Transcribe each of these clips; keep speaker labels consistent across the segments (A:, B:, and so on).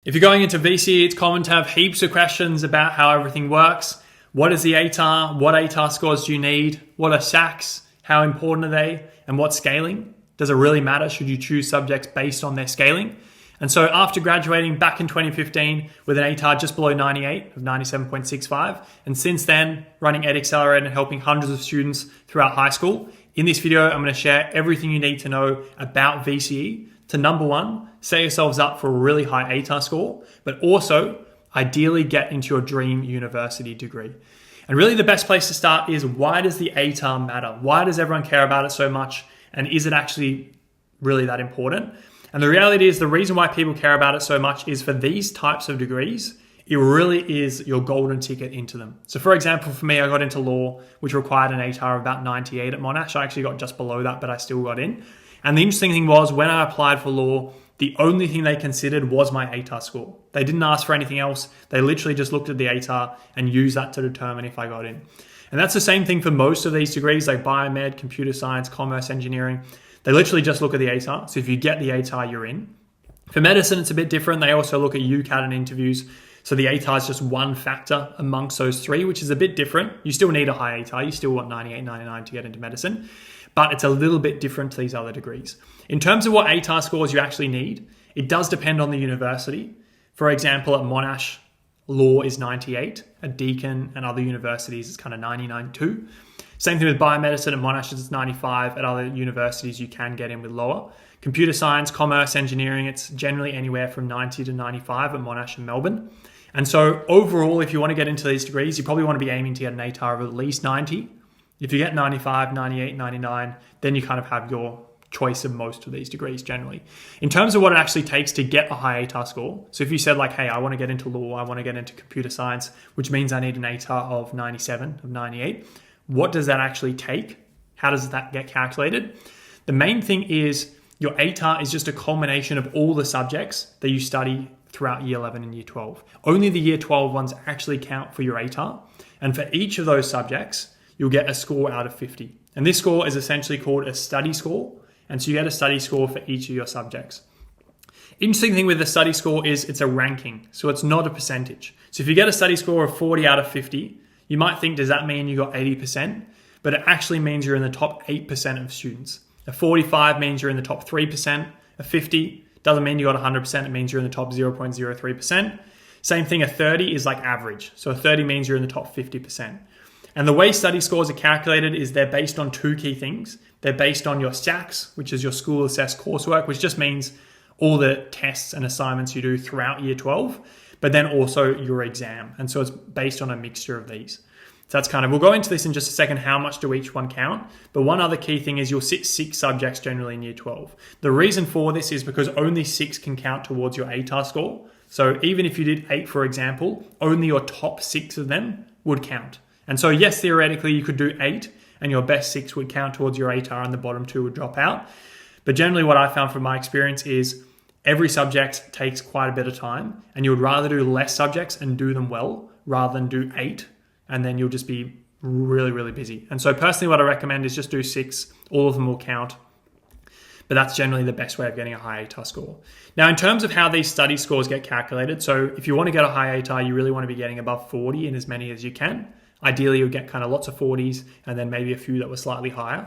A: If you're going into VCE, it's common to have heaps of questions about how everything works. What is the ATAR? What ATAR scores do you need? What are SACs? How important are they? And what scaling? Does it really matter? Should you choose subjects based on their scaling? And so after graduating back in 2015 with an ATAR just below 98 of 97.65, and since then running Ed Accelerator and helping hundreds of students throughout high school, in this video, I'm going to share everything you need to know about VCE to number one, set yourselves up for a really high ATAR score, but also ideally get into your dream university degree. And really the best place to start is, why does the ATAR matter? Why does everyone care about it so much? And is it actually really that important? And the reality is, the reason why people care about it so much is for these types of degrees, it really is your golden ticket into them. So for example, for me, I got into law, which required an ATAR of about 98 at Monash. I actually got just below that, but I still got in. And the interesting thing was, when I applied for law, the only thing they considered was my ATAR score. They didn't ask for anything else. They literally just looked at the ATAR and used that to determine if I got in. And that's the same thing for most of these degrees, like biomed, computer science, commerce, engineering. They literally just look at the ATAR. So if you get the ATAR, you're in. For medicine, it's a bit different. They also look at UCAT and interviews. So the ATAR is just one factor amongst those three, which is a bit different. You still need a high ATAR. You still want 98, 99 to get into medicine. But it's a little bit different to these other degrees. In terms of what ATAR scores you actually need, it does depend on the university. For example, at Monash, law is 98. At Deakin and other universities, it's kind of 99 too. Same thing with biomedicine. At Monash, it's 95. At other universities, you can get in with lower. Computer science, commerce, engineering, it's generally anywhere from 90 to 95 at Monash and Melbourne. And so overall, if you want to get into these degrees, you probably want to be aiming to get an ATAR of at least 90. If you get 95, 98, 99, then you kind of have your choice of most of these degrees generally. In terms of what it actually takes to get a high ATAR score, so if you said like, hey, I want to get into law, I want to get into computer science, which means I need an ATAR of 97, of 98, what does that actually take? How does that get calculated? The main thing is, your ATAR is just a culmination of all the subjects that you study throughout year 11 and year 12. Only the year 12 ones actually count for your ATAR. And for each of those subjects, you'll get a score out of 50. And this score is essentially called a study score. And so you get a study score for each of your subjects. Interesting thing with the study score is it's a ranking. So it's not a percentage. So if you get a study score of 40 out of 50, you might think, does that mean you got 80%? But it actually means you're in the top 8% of students. A 45 means you're in the top 3%. A 50 doesn't mean you got 100%. It means you're in the top 0.03%. Same thing, a 30 is like average. So a 30 means you're in the top 50%. And the way study scores are calculated is they're based on two key things. They're based on your SACs, which is your school assessed coursework, which just means all the tests and assignments you do throughout year 12, but then also your exam. And so it's based on a mixture of these. So that's kind of, we'll go into this in just a second, how much do each one count? But one other key thing is you'll sit 6 subjects generally in year 12. The reason for this is because only 6 can count towards your ATAR score. So even if you did 8, for example, only your top 6 of them would count. And so yes, theoretically you could do 8 and your best 6 would count towards your ATAR and the bottom 2 would drop out. But generally what I found from my experience is every subject takes quite a bit of time, and you would rather do less subjects and do them well rather than do 8, and then you'll just be really, really busy. And so personally what I recommend is just do 6. All of them will count. But that's generally the best way of getting a high ATAR score. Now, in terms of how these study scores get calculated, so if you want to get a high ATAR, you really want to be getting above 40 in as many as you can. Ideally, you'll get kind of lots of 40s and then maybe a few that were slightly higher.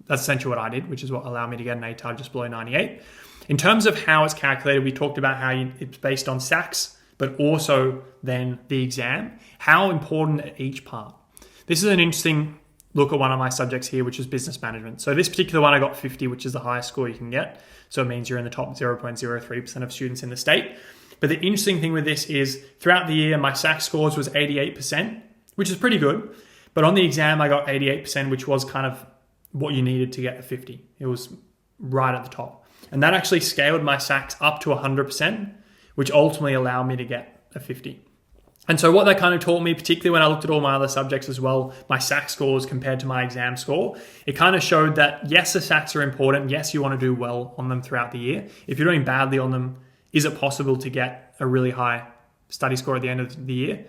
A: That's essentially what I did, which is what allowed me to get an ATAR just below 98. In terms of how it's calculated, we talked about how it's based on SACs, but also then the exam. How important are each part? This is an interesting look at one of my subjects here, which is business management. So this particular one, I got 50, which is the highest score you can get. So it means you're in the top 0.03% of students in the state. But the interesting thing with this is throughout the year, my SAC scores was 88%, which is pretty good. But on the exam, I got 88%, which was kind of what you needed to get a 50. It was right at the top. And that actually scaled my SACs up to 100%, which ultimately allowed me to get a 50. And so what that kind of taught me, particularly when I looked at all my other subjects as well, my SAC scores compared to my exam score, it kind of showed that yes, the SACs are important. Yes, you want to do well on them throughout the year. If you're doing badly on them, is it possible to get a really high study score at the end of the year?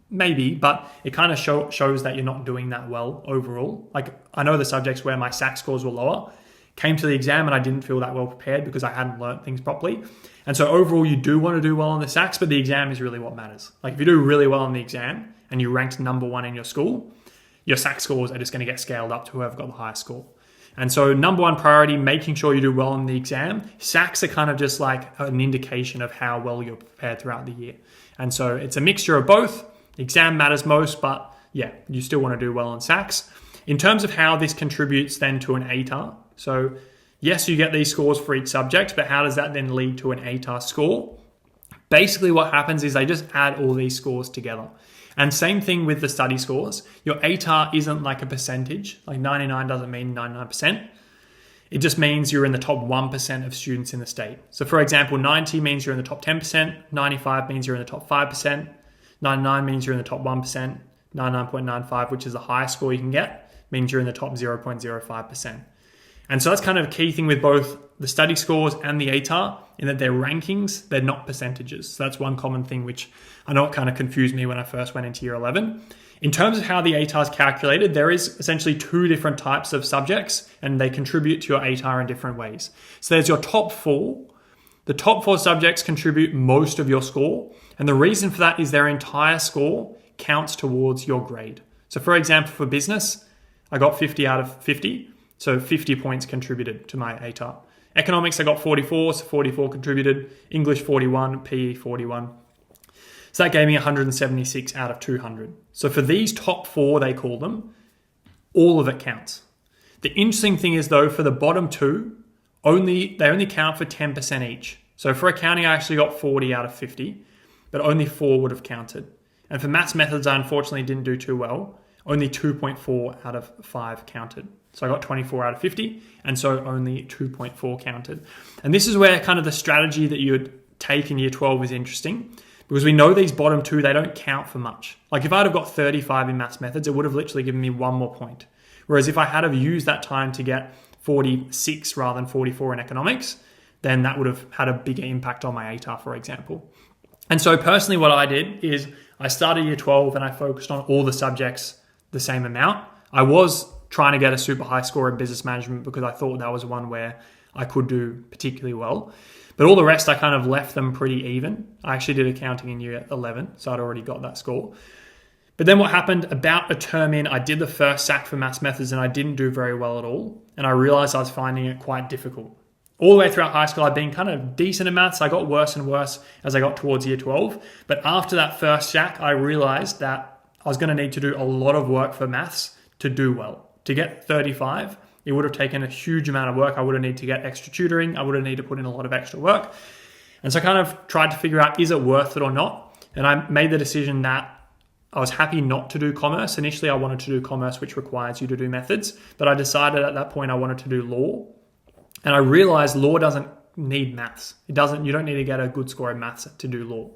A: Maybe, but it kind of shows that you're not doing that well overall. Like I know the subjects where my SAC scores were lower, Came to the exam and I didn't feel that well prepared because I hadn't learned things properly. And so overall, you do want to do well on the SACs, but the exam is really what matters. Like if you do really well on the exam and you ranked number 1 in your school, your SAC scores are just going to get scaled up to whoever got the highest score. And so number 1 priority, making sure you do well on the exam. SACs are kind of just like an indication of how well you're prepared throughout the year. And so it's a mixture of both. The exam matters most, but yeah, you still want to do well on SACs. In terms of how this contributes then to an ATAR, so yes, you get these scores for each subject, but how does that then lead to an ATAR score? Basically what happens is they just add all these scores together. And same thing with the study scores. Your ATAR isn't like a percentage. Like 99 doesn't mean 99%. It just means you're in the top 1% of students in the state. So for example, 90 means you're in the top 10%, 95 means you're in the top 5%, 99 means you're in the top 1%, 99.95, which is the highest score you can get, means you're in the top 0.05%. And so that's kind of a key thing with both the study scores and the ATAR, in that they're rankings, they're not percentages. So that's one common thing which I know it kind of confused me when I first went into year 11. In terms of how the ATAR is calculated, there is essentially 2 different types of subjects and they contribute to your ATAR in different ways. So there's your top 4. The top 4 subjects contribute most of your score. And the reason for that is their entire score counts towards your grade. So for example, for business, I got 50 out of 50. So 50 points contributed to my ATAR. Economics, I got 44, so 44 contributed. English, 41, PE, 41. So that gave me 176 out of 200. So for these top 4, they call them, all of it counts. The interesting thing is though, for the bottom 2, they only count for 10% each. So for accounting, I actually got 40 out of 50, but only 4 would have counted. And for maths methods, I unfortunately didn't do too well. Only 2.4 out of 5 counted. So I got 24 out of 50, and so only 2.4 counted. And this is where kind of the strategy that you would take in year 12 is interesting, because we know these bottom 2, they don't count for much. Like if I'd have got 35 in maths methods, it would have literally given me 1 more point. Whereas if I had have used that time to get 46 rather than 44 in economics, then that would have had a bigger impact on my ATAR, for example. And so personally, what I did is I started year 12 and I focused on all the subjects the same amount. I was trying to get a super high score in business management because I thought that was one where I could do particularly well. But all the rest, I kind of left them pretty even. I actually did accounting in year 11, so I'd already got that score. But then what happened, about a term in, I did the first SAC for maths methods and I didn't do very well at all. And I realized I was finding it quite difficult. All the way throughout high school, I'd been kind of decent in maths. I got worse and worse as I got towards year 12. But after that first SAC, I realized that I was going to need to do a lot of work for maths to do well. To get 35, it would have taken a huge amount of work. I would have needed to get extra tutoring. I would have needed to put in a lot of extra work. And so I kind of tried to figure out, is it worth it or not? And I made the decision that I was happy not to do commerce. Initially, I wanted to do commerce, which requires you to do methods. But I decided at that point I wanted to do law. And I realized law doesn't need maths. You don't need to get a good score in maths to do law.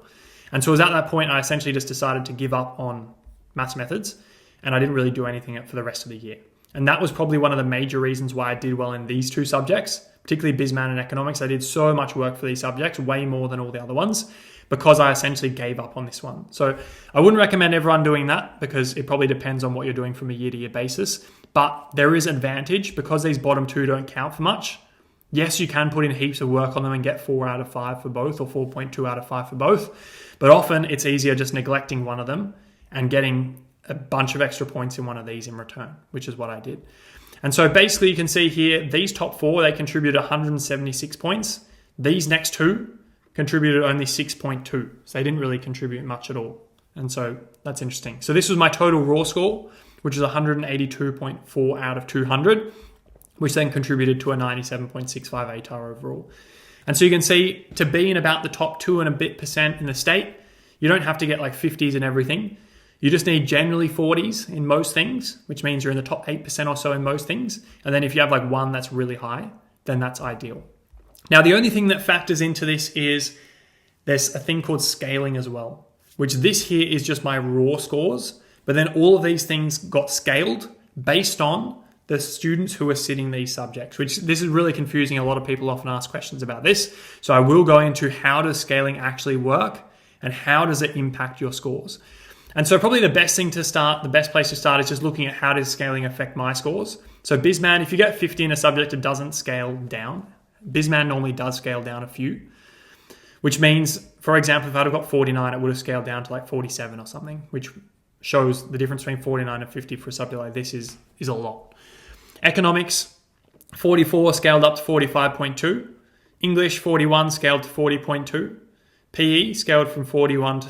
A: And so it was at that point I essentially just decided to give up on maths methods. And I didn't really do anything for the rest of the year. And that was probably one of the major reasons why I did well in these 2 subjects, particularly BizMan and economics. I did so much work for these subjects, way more than all the other ones, because I essentially gave up on this one. So I wouldn't recommend everyone doing that because it probably depends on what you're doing from a year-to-year basis. But there is advantage because these bottom 2 don't count for much. Yes, you can put in heaps of work on them and get 4 out of 5 for both or 4.2 out of 5 for both. But often it's easier just neglecting one of them and getting a bunch of extra points in one of these in return, which is what I did. And so basically you can see here, these top 4, they contributed 176 points. These next 2 contributed only 6.2. So they didn't really contribute much at all. And so that's interesting. So this was my total raw score, which is 182.4 out of 200, which then contributed to a 97.65 ATAR overall. And so you can see, to be in about the top 2 and a bit % in the state, you don't have to get like 50s and everything. You just need generally 40s in most things, which means you're in the top 8% or so in most things. And then if you have like 1 that's really high, then that's ideal. Now, the only thing that factors into this is there's a thing called scaling as well, which this here is just my raw scores. But then all of these things got scaled based on the students who are sitting these subjects, which this is really confusing. A lot of people often ask questions about this. So I will go into how does scaling actually work and how does it impact your scores. And so probably the best place to start is just looking at how does scaling affect my scores. So BISMAN, if you get 50 in a subject, it doesn't scale down. BISMAN normally does scale down a few, which means, for example, if I'd have got 49, it would have scaled down to like 47 or something, which shows the difference between 49 and 50 for a subject like this is a lot. Economics, 44 scaled up to 45.2. English, 41 scaled to 40.2. PE scaled from 41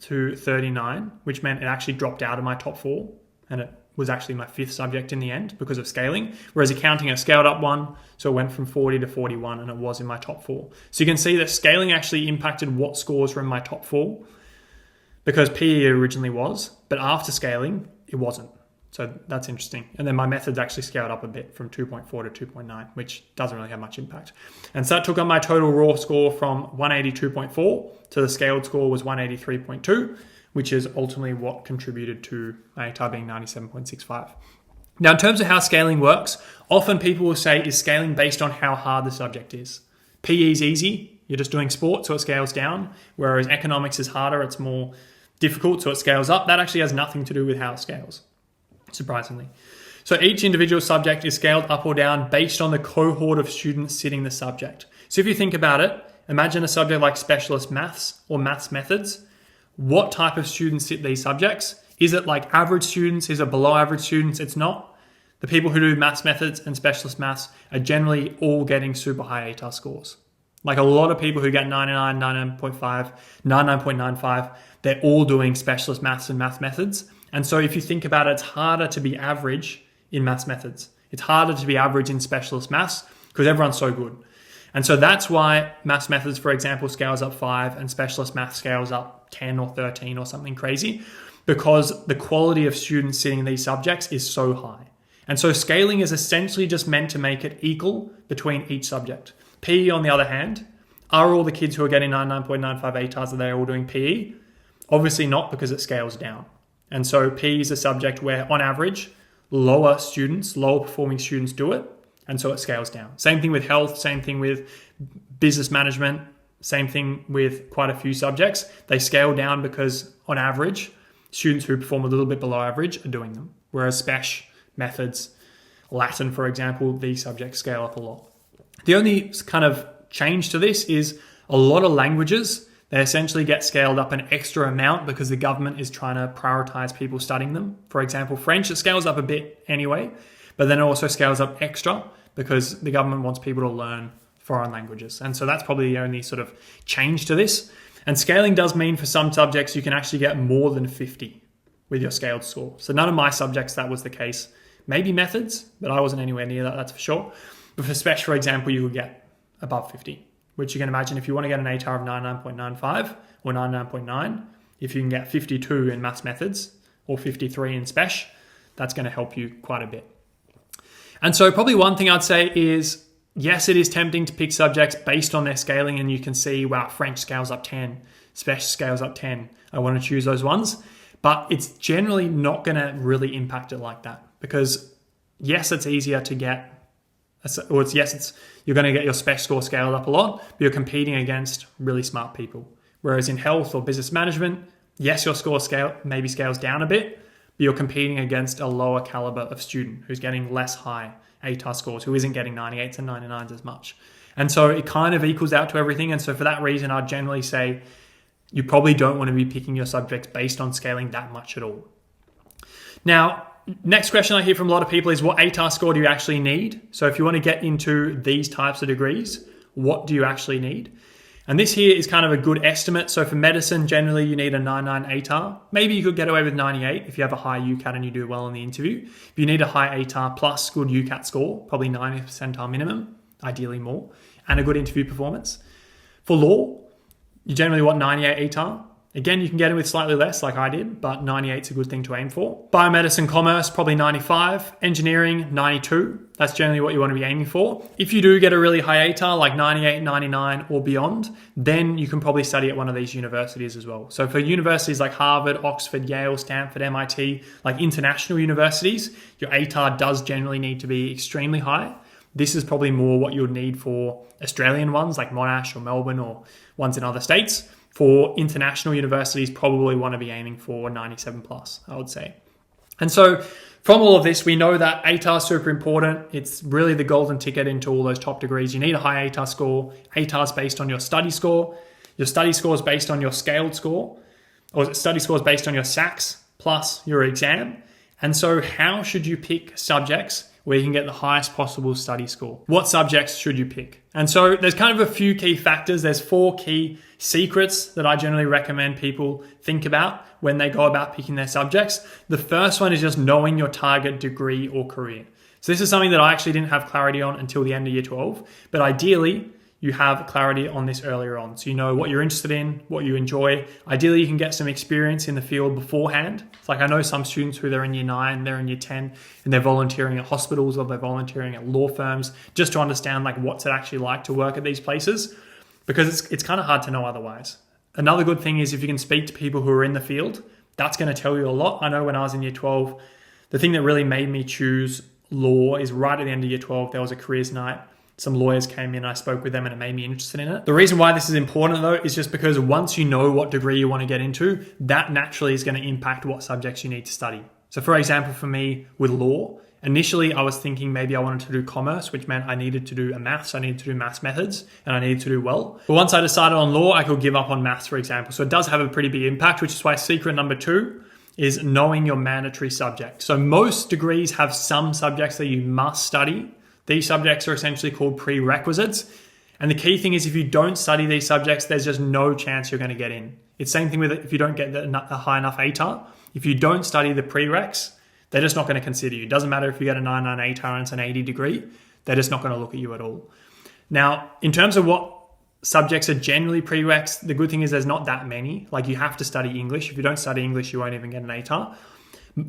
A: to 39, which meant it actually dropped out of my top 4, and it was actually my 5th subject in the end because of scaling. Whereas accounting, I scaled up 1, so it went from 40 to 41, and it was in my top 4. So you can see that scaling actually impacted what scores were in my top 4, because PE originally was, but after scaling, it wasn't. So that's interesting. And then my methods actually scaled up a bit from 2.4 to 2.9, which doesn't really have much impact. And so that took up my total raw score from 182.4 to the scaled score was 183.2, which is ultimately what contributed to my ATAR being 97.65. Now, in terms of how scaling works, often people will say, is scaling based on how hard the subject is? PE is easy. You're just doing sport, so it scales down. Whereas economics is harder. It's more difficult, so it scales up. That actually has nothing to do with how it scales, surprisingly. So each individual subject is scaled up or down based on the cohort of students sitting the subject. So if you think about it, imagine a subject like specialist maths or maths methods. What type of students sit these subjects? Is it like average students? Is it below average students? It's not. The people who do maths methods and specialist maths are generally all getting super high ATAR scores. Like a lot of people who get 99, 99.5, 99.95, they're all doing specialist maths and math methods. And so if you think about it, it's harder to be average in maths methods. It's harder to be average in specialist maths because everyone's so good. And so that's why maths methods, for example, scales up 5 and specialist math scales up 10 or 13 or something crazy, because the quality of students sitting in these subjects is so high. And so scaling is essentially just meant to make it equal between each subject. PE, on the other hand, are all the kids who are getting 99.95 ATARs, are they all doing PE? Obviously not, because it scales down. And so PE is a subject where, on average, lower performing students do it. And so it scales down. Same thing with health, same thing with business management, same thing with quite a few subjects. They scale down because, on average, students who perform a little bit below average are doing them. Whereas spec, methods, Latin, for example, these subjects scale up a lot. The only kind of change to this is a lot of languages, they essentially get scaled up an extra amount because the government is trying to prioritize people studying them. For example, French, it scales up a bit anyway, but then it also scales up extra because the government wants people to learn foreign languages. And so that's probably the only sort of change to this. And scaling does mean for some subjects, you can actually get more than 50 with your scaled score. So none of my subjects, that was the case. Maybe methods, but I wasn't anywhere near that, that's for sure. But for spec, for example, you would get above 50, which you can imagine if you want to get an ATAR of 99.95 or 99.9, if you can get 52 in maths methods or 53 in spec, that's going to help you quite a bit. And so probably one thing I'd say is, yes, it is tempting to pick subjects based on their scaling, and you can see, wow, French scales up 10, spec scales up 10. I want to choose those ones, but it's generally not going to really impact it like that, because yes, it's easier to get, you're going to get your spec score scaled up a lot, but you're competing against really smart people. Whereas in health or business management, yes, your score maybe scales down a bit, but you're competing against a lower caliber of student who's getting less high ATAR scores, who isn't getting 98s and 99s as much. And so it kind of equals out to everything. And so for that reason, I'd generally say you probably don't want to be picking your subjects based on scaling that much at all. Now, next question I hear from a lot of people is, what ATAR score do you actually need? So if you want to get into these types of degrees, what do you actually need? And this here is kind of a good estimate. So for medicine, generally you need a 99 ATAR. Maybe you could get away with 98 if you have a high UCAT and you do well in the interview. If you need a high ATAR plus good UCAT score, probably 90th percentile minimum, ideally more, and a good interview performance. For law, you generally want 98 ATAR. Again, you can get in with slightly less like I did, but 98 is a good thing to aim for. Biomedicine, commerce, probably 95. Engineering, 92. That's generally what you want to be aiming for. If you do get a really high ATAR, like 98, 99 or beyond, then you can probably study at one of these universities as well. So for universities like Harvard, Oxford, Yale, Stanford, MIT, like international universities, your ATAR does generally need to be extremely high. This is probably more what you would need for Australian ones like Monash or Melbourne or ones in other states. For international universities, probably want to be aiming for 97 plus, I would say. And so From all of this, we know that ATAR is super important. It's really the golden ticket into all those top degrees. You need a high ATAR score. ATAR is based on your study score. Your study score is based on your scaled score, or study score is based on your SACs plus your exam. And so how should you pick subjects where you can get the highest possible study score? What subjects should you pick? And so there's kind of a few key factors. There's 4 key secrets that I generally recommend people think about when they go about picking their subjects. The first one is just knowing your target degree or career. So this is something that I actually didn't have clarity on until the end of year 12, but ideally you have clarity on this earlier on. So you know what you're interested in, what you enjoy. Ideally, you can get some experience in the field beforehand. It's like I know some students who they're in year 9, they're in year 10, and they're volunteering at hospitals or they're volunteering at law firms just to understand like what's it actually like to work at these places, because it's kind of hard to know otherwise. Another good thing is if you can speak to people who are in the field, that's going to tell you a lot. I know when I was in year 12, the thing that really made me choose law is right at the end of year 12, there was a careers night. Some lawyers came in, I spoke with them, and it made me interested in it. The reason why this is important though is just because once you know what degree you want to get into, that naturally is going to impact what subjects you need to study. So for example, for me with law, initially I was thinking maybe I wanted to do commerce, which meant I needed to do I needed to do maths methods, and I needed to do well. But once I decided on law, I could give up on maths, for example. So it does have a pretty big impact, which is why secret number 2 is knowing your mandatory subject. So most degrees have some subjects that you must study. These subjects are essentially called prerequisites. And the key thing is if you don't study these subjects, there's just no chance you're going to get in. It's the same thing with it if you don't get a high enough ATAR. If you don't study the prereqs, they're just not going to consider you. It doesn't matter if you get a 99 ATAR and it's an 80 degree, they're just not going to look at you at all. Now, in terms of what subjects are generally prereqs, the good thing is there's not that many. Like you have to study English. If you don't study English, you won't even get an ATAR.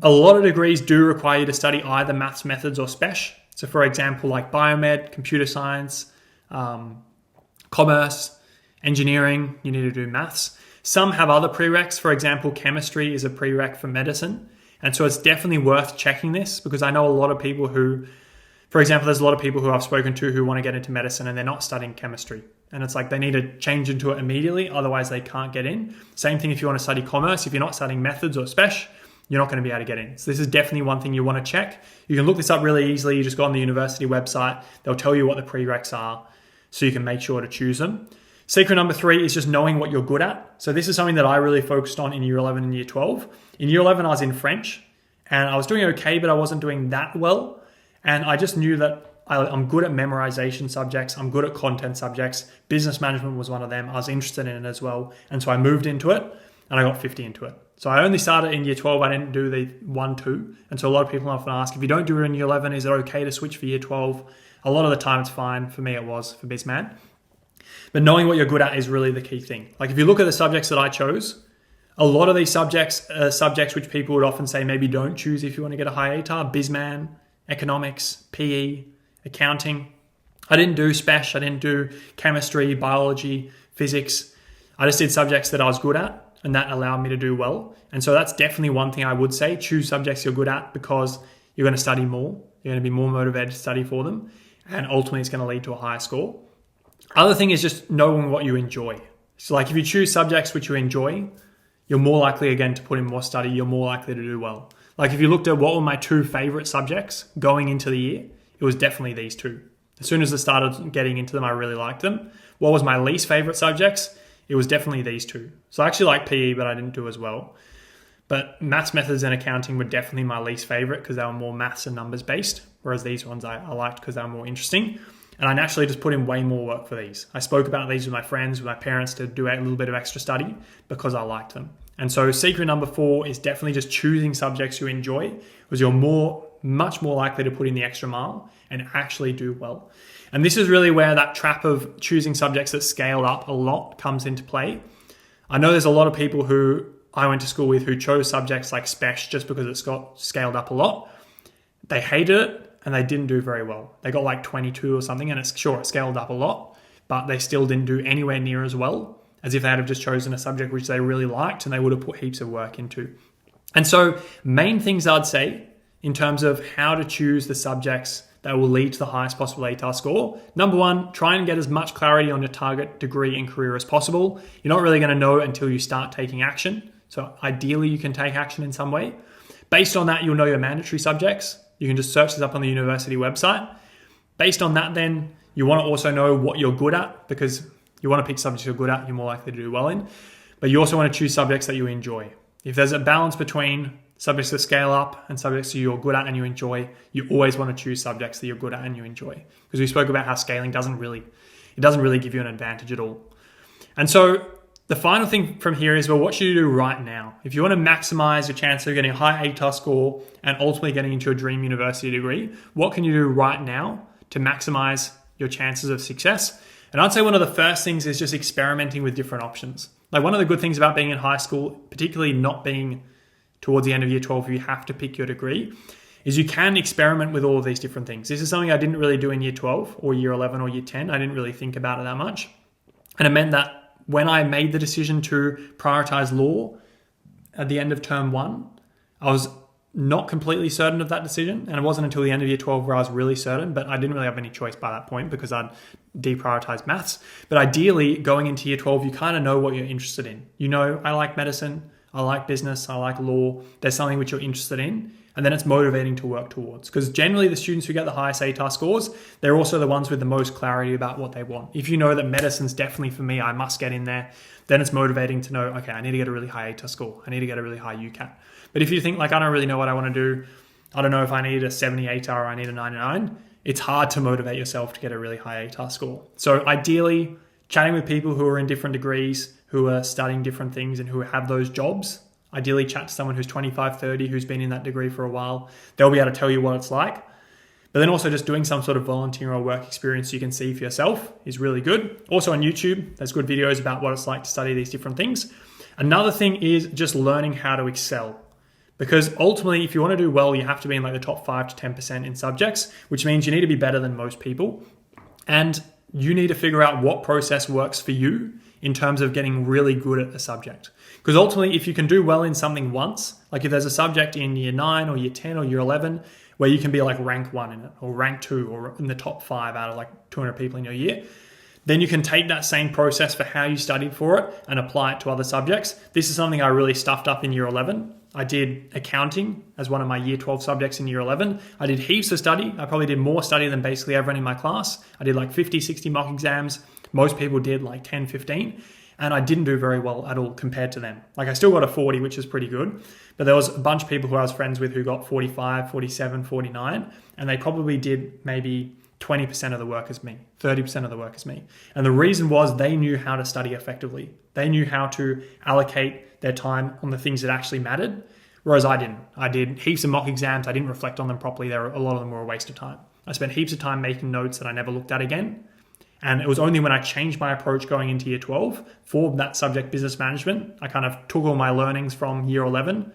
A: A lot of degrees do require you to study either maths methods or spec. So for example, like biomed, computer science, commerce, engineering, you need to do maths. Some have other prereqs. For example, chemistry is a prereq for medicine. And so it's definitely worth checking this because I know a lot of people who, for example, there's a lot of people who I've spoken to who want to get into medicine and they're not studying chemistry. And it's like they need to change into it immediately, otherwise they can't get in. Same thing if you want to study commerce. If you're not studying methods or spec, you're not going to be able to get in. So this is definitely one thing you want to check. You can look this up really easily. You just go on the university website. They'll tell you what the prereqs are so you can make sure to choose them. Secret number 3 is just knowing what you're good at. So this is something that I really focused on in year 11 and year 12. In year 11, I was in French and I was doing okay, but I wasn't doing that well. And I just knew that I'm good at memorization subjects. I'm good at content subjects. Business management was one of them. I was interested in it as well. And so I moved into it and I got 50 into it. So I only started in year 12. I didn't do the 1, 2. And so a lot of people often ask, if you don't do it in year 11, is it okay to switch for year 12? A lot of the time it's fine. For me, it was for BizMan. But knowing what you're good at is really the key thing. Like if you look at the subjects that I chose, a lot of these subjects are subjects which people would often say maybe don't choose if you want to get a high ATAR. BizMan, economics, PE, accounting. I didn't do spec. I didn't do chemistry, biology, physics. I just did subjects that I was good at. And that allowed me to do well. And so that's definitely one thing I would say. Choose subjects you're good at because you're going to study more. You're going to be more motivated to study for them. And ultimately, it's going to lead to a higher score. Other thing is just knowing what you enjoy. So like if you choose subjects which you enjoy, you're more likely, again, to put in more study. You're more likely to do well. Like if you looked at what were my 2 favorite subjects going into the year, it was definitely these 2. As soon as I started getting into them, I really liked them. What was my least favorite subjects? It was definitely these 2. So I actually like PE, but I didn't do as well. But maths methods and accounting were definitely my least favorite because they were more maths and numbers based, whereas these ones I liked because they were more interesting. And I naturally just put in way more work for these. I spoke about these with my friends, with my parents to do a little bit of extra study because I liked them. And so secret number 4 is definitely just choosing subjects you enjoy because you're much more likely to put in the extra mile and actually do well. And this is really where that trap of choosing subjects that scale up a lot comes into play. I know there's a lot of people who I went to school with who chose subjects like spec just because it's got scaled up a lot. They hated it and they didn't do very well. They got like 22 or something and it scaled up a lot, but they still didn't do anywhere near as well as if they had have just chosen a subject which they really liked and they would have put heaps of work into. And so main things I'd say in terms of how to choose the subjects that will lead to the highest possible ATAR score. Number 1, try and get as much clarity on your target degree and career as possible. You're not really going to know until you start taking action. So ideally you can take action in some way. Based on that, you'll know your mandatory subjects. You can just search this up on the university website. Based on that, then you want to also know what you're good at, because you want to pick subjects you're good at, you're more likely to do well in. But you also want to choose subjects that you enjoy. If there's a balance between subjects that scale up and subjects that you're good at and you enjoy, you always want to choose subjects that you're good at and you enjoy. Because we spoke about how scaling doesn't really give you an advantage at all. And so the final thing from here is, well, what should you do right now? If you want to maximize your chance of getting a high ATAR score and ultimately getting into a dream university degree, what can you do right now to maximize your chances of success? And I'd say one of the first things is just experimenting with different options. Like, one of the good things about being in high school, particularly not being towards the end of year 12, you have to pick your degree, is you can experiment with all of these different things. This is something I didn't really do in year 12 or year 11 or year 10. I didn't really think about it that much. And it meant that when I made the decision to prioritize law at the end of term 1, I was not completely certain of that decision. And it wasn't until the end of year 12 where I was really certain, but I didn't really have any choice by that point because I'd deprioritized maths. But ideally, going into year 12, you kind of know what you're interested in. You know, I like medicine, I like business, I like law. There's something which you're interested in. And then it's motivating to work towards. Because generally the students who get the highest ATAR scores, they're also the ones with the most clarity about what they want. If you know that medicine's definitely for me, I must get in there, then it's motivating to know, okay, I need to get a really high ATAR score. I need to get a really high UCAT. But if you think, like, I don't really know what I want to do, I don't know if I need a 70 ATAR or I need a 99, it's hard to motivate yourself to get a really high ATAR score. So ideally, chatting with people who are in different degrees, who are studying different things and who have those jobs, ideally chat to someone who's 25, 30, who's been in that degree for a while. They'll be able to tell you what it's like. But then also just doing some sort of volunteer or work experience you can see for yourself is really good. Also on YouTube, there's good videos about what it's like to study these different things. Another thing is just learning how to excel. Because ultimately, if you want to do well, you have to be in like the top 5 to 10% in subjects, which means you need to be better than most people. And you need to figure out what process works for you in terms of getting really good at a subject. Because ultimately, if you can do well in something once, like if there's a subject in year 9 or year 10 or year 11 where you can be like rank 1 in it or rank 2 or in the top 5 out of like 200 people in your year, then you can take that same process for how you studied for it and apply it to other subjects. This is something I really stuffed up in year 11. I did accounting as one of my year 12 subjects in year 11. I did heaps of study. I probably did more study than basically everyone in my class. I did like 50, 60 mock exams. Most people did like 10, 15. And I didn't do very well at all compared to them. Like, I still got a 40, which is pretty good. But there was a bunch of people who I was friends with who got 45, 47, 49. And they probably did maybe 20% of the work as me, 30% of the work as me. And the reason was they knew how to study effectively. They knew how to allocate their time on the things that actually mattered, whereas I didn't. I did heaps of mock exams. I didn't reflect on them properly. A lot of them were a waste of time. I spent heaps of time making notes that I never looked at again. And it was only when I changed my approach going into year 12 for that subject, business management, I kind of took all my learnings from year 11,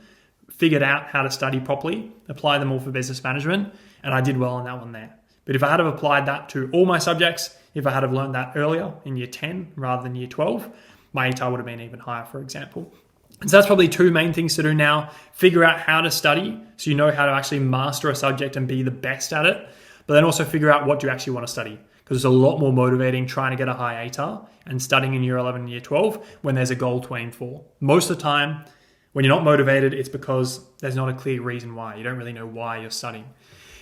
A: figured out how to study properly, apply them all for business management, and I did well on that one there. But if I had have applied that to all my subjects, if I had have learned that earlier in year 10 rather than year 12, my ATAR would have been even higher, for example. And so that's probably 2 main things to do now. Figure out how to study so you know how to actually master a subject and be the best at it. But then also figure out what you actually want to study. Because it's a lot more motivating trying to get a high ATAR and studying in year 11 and year 12 when there's a goal to aim for. Most of the time, when you're not motivated, it's because there's not a clear reason why. You don't really know why you're studying.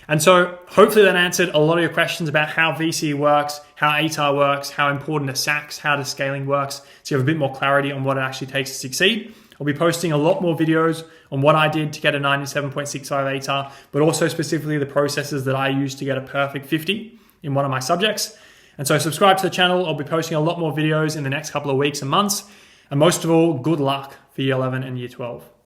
A: And so hopefully that answered a lot of your questions about how VCE works, how ATAR works, how important are SACs, how does scaling works, so you have a bit more clarity on what it actually takes to succeed. I'll be posting a lot more videos on what I did to get a 97.65 ATAR, but also specifically the processes that I used to get a perfect 50 in one of my subjects. And so subscribe to the channel. I'll be posting a lot more videos in the next couple of weeks and months. And most of all, good luck for year 11 and year 12.